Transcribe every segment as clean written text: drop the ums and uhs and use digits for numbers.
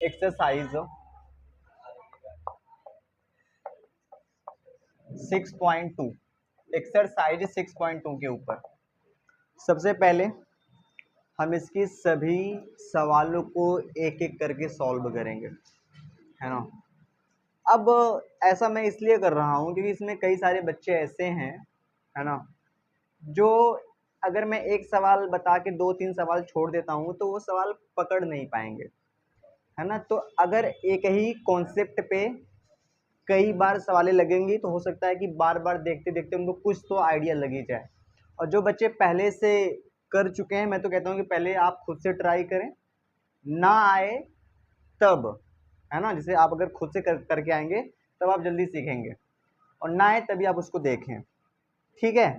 Exercise 6.2, exercise 6.2 के ऊपर सबसे पहले हम इसकी सभी सवालों को एक एक करके सॉल्व करेंगे, है ना। अब ऐसा मैं इसलिए कर रहा हूँ क्योंकि इसमें कई सारे बच्चे ऐसे हैं, है ना, जो अगर मैं एक सवाल बता के 2-3 सवाल छोड़ देता हूँ तो वो सवाल पकड़ नहीं पाएंगे, है ना। तो अगर एक ही कॉन्सेप्ट पे कई बार सवालें लगेंगी तो हो सकता है कि बार बार देखते देखते उनको कुछ तो आइडिया लग ही जाए। और जो बच्चे पहले से कर चुके हैं, मैं तो कहता हूँ कि पहले आप खुद से ट्राई करें, ना आए तब, है ना। जैसे आप अगर खुद से करके आएंगे तब आप जल्दी सीखेंगे, और ना आए तभी आप उसको देखें, ठीक है।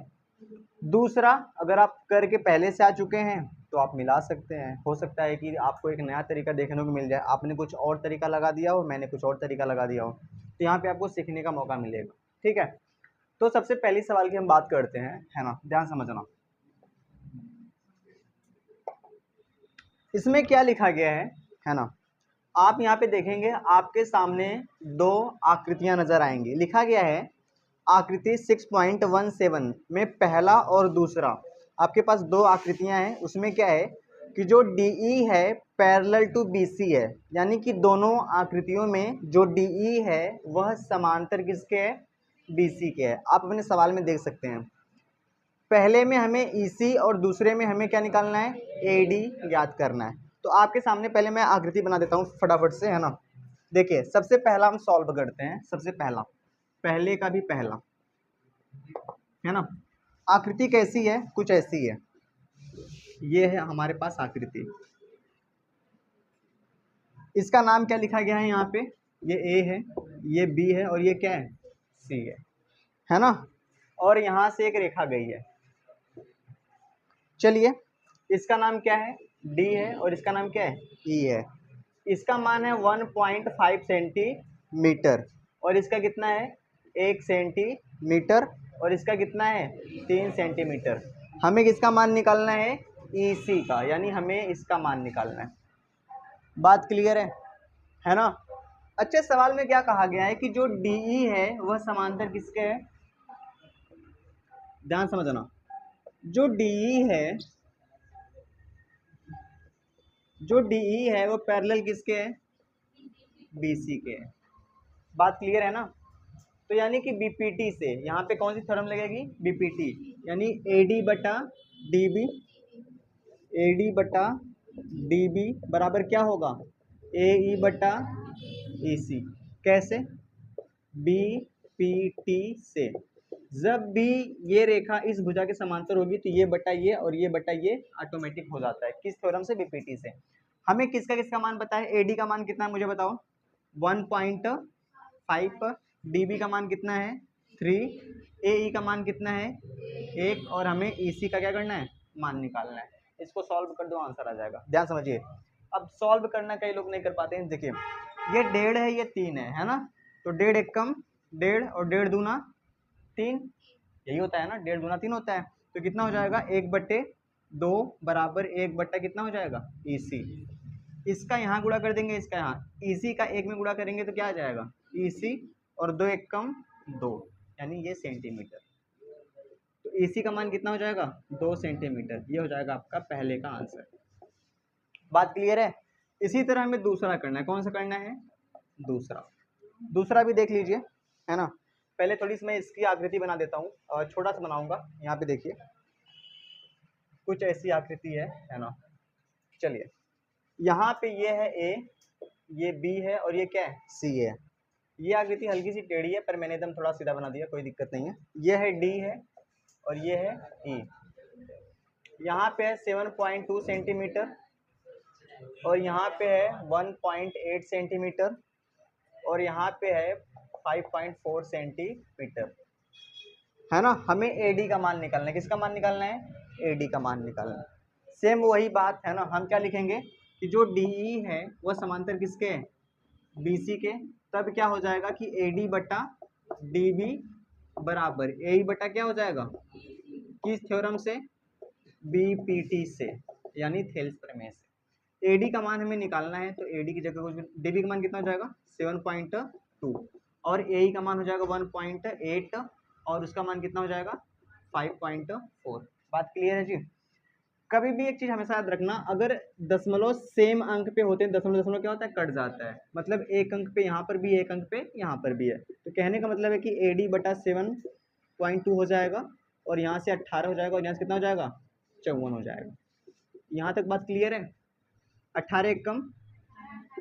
दूसरा, अगर आप करके पहले से आ चुके हैं तो आप मिला सकते हैं। हो सकता है कि आपको एक नया तरीका देखने को मिल जाए, आपने कुछ और तरीका लगा दिया हो, मैंने कुछ और तरीका लगा दिया हो, तो यहाँ पे आपको सीखने का मौका मिलेगा, ठीक है। तो सबसे पहली सवाल की हम बात करते हैं, है ना, ध्यान समझना। इसमें क्या लिखा गया है ना। आप यहाँ पे देखेंगे आपके सामने दो आकृतियां नजर आएंगी। लिखा गया है आकृति 6.17 में पहला और दूसरा, आपके पास दो आकृतियां हैं। उसमें क्या है कि जो DE है पैरेलल टू BC है, यानी कि दोनों आकृतियों में जो DE है वह समांतर किसके है, BC के है। आप अपने सवाल में देख सकते हैं, पहले में हमें EC और दूसरे में हमें क्या निकालना है, AD याद करना है। तो आपके सामने पहले मैं आकृति बना देता हूँ फटाफट से, है ना। देखिए सबसे पहला हम सॉल्व करते हैं, सबसे पहला, पहले का भी पहला, है ना। आकृति कैसी है, कुछ ऐसी है। ये है हमारे पास आकृति, इसका नाम क्या लिखा गया है यहाँ पे, ये A है, ये B है और ये क्या है, C है ना। और यहाँ से एक रेखा गई है। चलिए इसका नाम क्या है, D है, और इसका नाम क्या है, E है। इसका मान है 1.5 सेंटीमीटर, और इसका कितना है, 1 सेंटीमीटर, और इसका कितना है, 3 सेंटीमीटर। हमें किसका मान निकालना है, EC का, यानी हमें इसका मान निकालना है। बात क्लियर है ना। अच्छे, सवाल में क्या कहा गया है कि जो DE है वह समांतर किसके है, ध्यान समझना। जो DE है, जो DE है वो पैरेलल किसके है, BC के है। बात क्लियर है ना। तो यानी कि BPT से यहाँ पे कौन सी थ्योरम लगेगी, BPT, यानी AD बटा DB, AD बटा DB बराबर क्या होगा, AE बटा EC। कैसे, BPT से जब भी ये रेखा इस भुजा के समांतर होगी तो ये बटा ये और ये बटा ये ऑटोमेटिक हो जाता है। किस थ्योरम से, BPT से। हमें किसका किसका मान पता है, AD का मान कितना है मुझे बताओ, 1.5, DB का मान कितना है 3, AE का मान कितना है 1, और हमें EC का क्या करना है, मान निकालना है। इसको सॉल्व कर दो, आंसर आ जाएगा। ध्यान समझिए। अब सॉल्व करना कई लोग नहीं कर पाते हैं। देखिए ये 1.5 है, ये 3 है ना। तो 1.5 एक कम 1.5 और 1.5 दूना 3, यही होता है ना, 1.5 दूना 3 होता है। तो कितना हो जाएगा, 1/2 बराबर 1 बट्टा कितना हो जाएगा, EC। इसका यहाँ गुणा कर देंगे, इसका यहाँ, EC का 1 में गुणा करेंगे तो क्या आ जाएगा, EC, और 2 एक कम 2, यानी ये सेंटीमीटर। तो EC का मान कितना हो जाएगा, 2 सेंटीमीटर। ये हो जाएगा आपका पहले का आंसर। बात क्लियर है। इसी तरह हमें दूसरा करना है। कौन सा करना है, दूसरा। दूसरा भी देख लीजिए, है ना। पहले थोड़ी सी मैं इसकी आकृति बना देता हूँ, और छोटा सा बनाऊंगा। यहाँ पे देखिए कुछ ऐसी आकृति है ना। चलिए यहाँ पे ये है A, ये B है, और ये क्या है, C है। ये आकृति हल्की सी टेढ़ी है, पर मैंने एकदम थोड़ा सीधा बना दिया, कोई दिक्कत नहीं है। ये है D है, और ये है E। यहाँ पे है 7.2 सेंटीमीटर, और यहाँ पे है 1.8 सेंटीमीटर, और यहाँ पे है 5.4 सेंटीमीटर, है ना। हमें AD का मान निकालना है। किसका मान निकालना है, AD का मान निकालना है। सेम वही बात है ना। हम क्या लिखेंगे कि जो DE है वह समांतर किसके है, BC के। तब क्या हो जाएगा कि AD बटा DB बराबर AE बटा क्या हो जाएगा, किस थ्योरम से, BPT से, यानी थेल्स प्रमेय से। AD का मान हमें निकालना है, तो AD की जगह कुछ DB का मान कितना हो जाएगा 7.2 और AE का मान हो जाएगा 1.8 और उसका मान कितना हो जाएगा 5.4। बात क्लियर है जी। कभी भी एक चीज हमेशा याद रखना, अगर दशमलव सेम अंक पे होते हैं, दशमलव दशमलव क्या होता है कट जाता है, मतलब एक अंक पे यहाँ पर भी, एक अंक पे यहाँ पर भी है, तो कहने का मतलब है कि AD बटा 7.2 हो जाएगा और यहाँ से 18 हो जाएगा और यहाँ से कितना हो जाएगा 54 हो जाएगा। यहाँ तक बात क्लियर है। 18 एक कम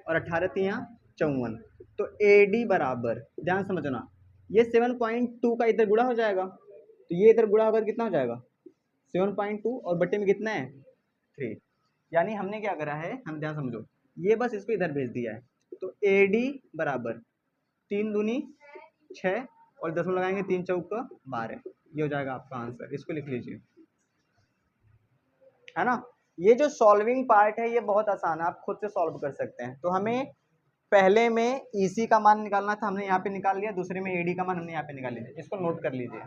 और 18 3 यहाँ 54, तो AD बराबर, ध्यान समझना, ये 7.2 का इधर गुणा हो जाएगा, तो ये इधर गुणा होगा तो कितना हो जाएगा 7.2 और बट्टे में कितना है 3, यानी हमने क्या करा है, हम ध्यान समझो, ये बस इसको इधर भेज दिया है, तो AD बराबर 3 दूनी 6 और 10 में लगाएंगे 3 चौका 12, ये हो जाएगा आपका आंसर, इसको लिख लीजिए, है ना। ये जो सॉल्विंग पार्ट है ये बहुत आसान है, आप खुद से सॉल्व कर सकते हैं। तो हमें पहले में EC का मान निकालना था, हमने यहाँ पे निकाल लिया, दूसरे में AD का मान हमने यहाँ पे निकाल लिया, इसको नोट कर लीजिए।